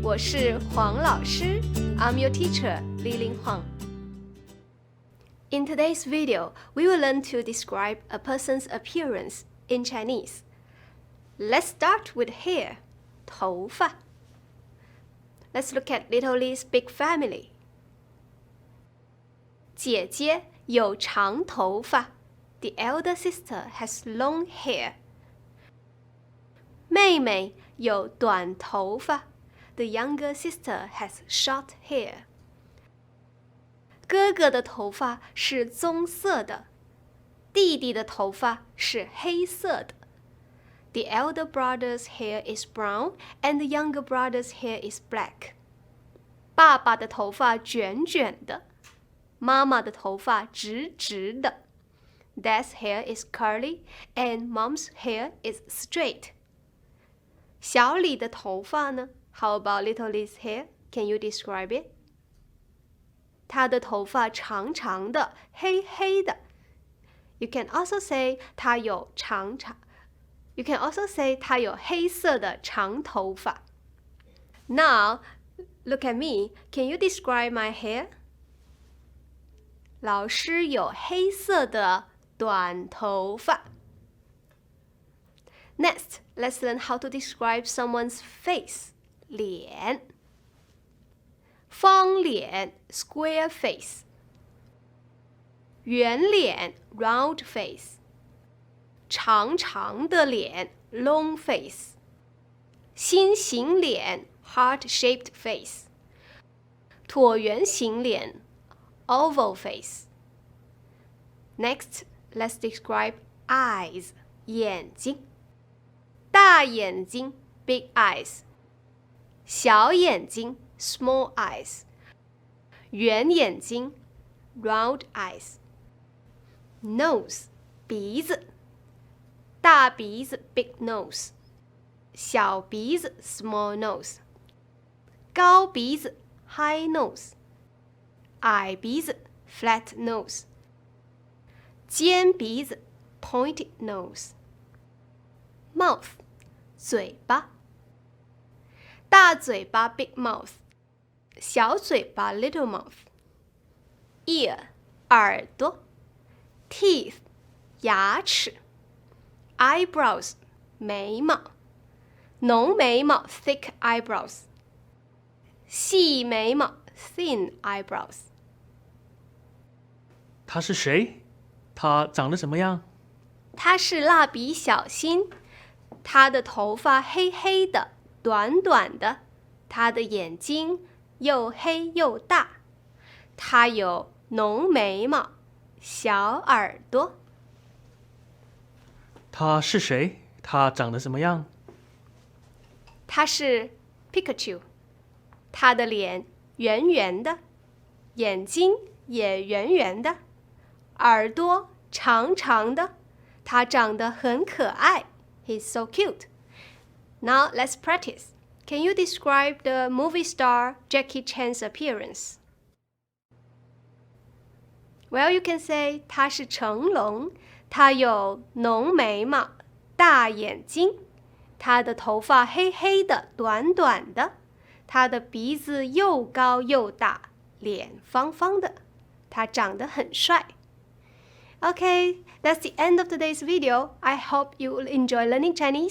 我是黄老师 I'm your teacher, Liling Huang. In today's video, we will learn to describe a person's appearance in Chinese. Let's start with hair, 头发. Let's look at Little Li's big family. 姐姐有长头发 The elder sister has long hair. 妹妹有短头发 The younger sister has short hair. 哥哥的头发是棕色的，弟弟的头发是黑色的。The elder brother's hair is brown and the younger brother's hair is black. 爸爸的头发卷卷的，妈妈的头发直直的。Dad's hair is curly and mom's hair is straight. 小李的头发呢？ How about Little Li's hair? Can you describe it? 他的头发长长的，黑黑的。You can also say 他有You can also say 他有黑色的长头发。Now, look at me. Can you describe my hair? 老师有黑色的短头发。Next, let's learn how to describe someone's face. 脸，方脸 square face. 圆脸 round face. 长长的脸 long face. 心形脸 heart-shaped face. 椭圆形脸 oval face. Next, let's describe eyes 眼睛，大眼睛 big eyes. 小眼睛 small eyes. 圆眼睛 round eyes. Nose 鼻子，大鼻子 big nose. 小鼻子 small nose. 高鼻子 high nose. 矮鼻子 flat nose. 尖鼻子 pointed nose. Mouth 嘴巴，大嘴巴 big mouth. 小嘴巴 little mouth. Ear 耳朵， teeth 牙齿， eyebrows 眉毛，浓眉毛 thick eyebrows. 细眉毛 thin eyebrows. 他是谁？他长得怎么样？他是蜡笔小新，他的头发黑黑的，短短的，他的眼睛又黑又大，他有浓眉毛，小耳朵。他是谁？他长得怎么样？他是 Pikachu， 他的脸圆圆的，眼睛也圆圆的，耳朵长长的，他长得很可爱。He's so cute. Now let's practice. Can you describe the movie star Jackie Chan's appearance? Well, you can say 他是成龙，他有浓眉毛，大眼睛，他的头发黑黑的，短短的，他的鼻子又高又大，脸方方的，他长得很帅。Okay, that's the end of today's video. I hope you will enjoy learning Chinese.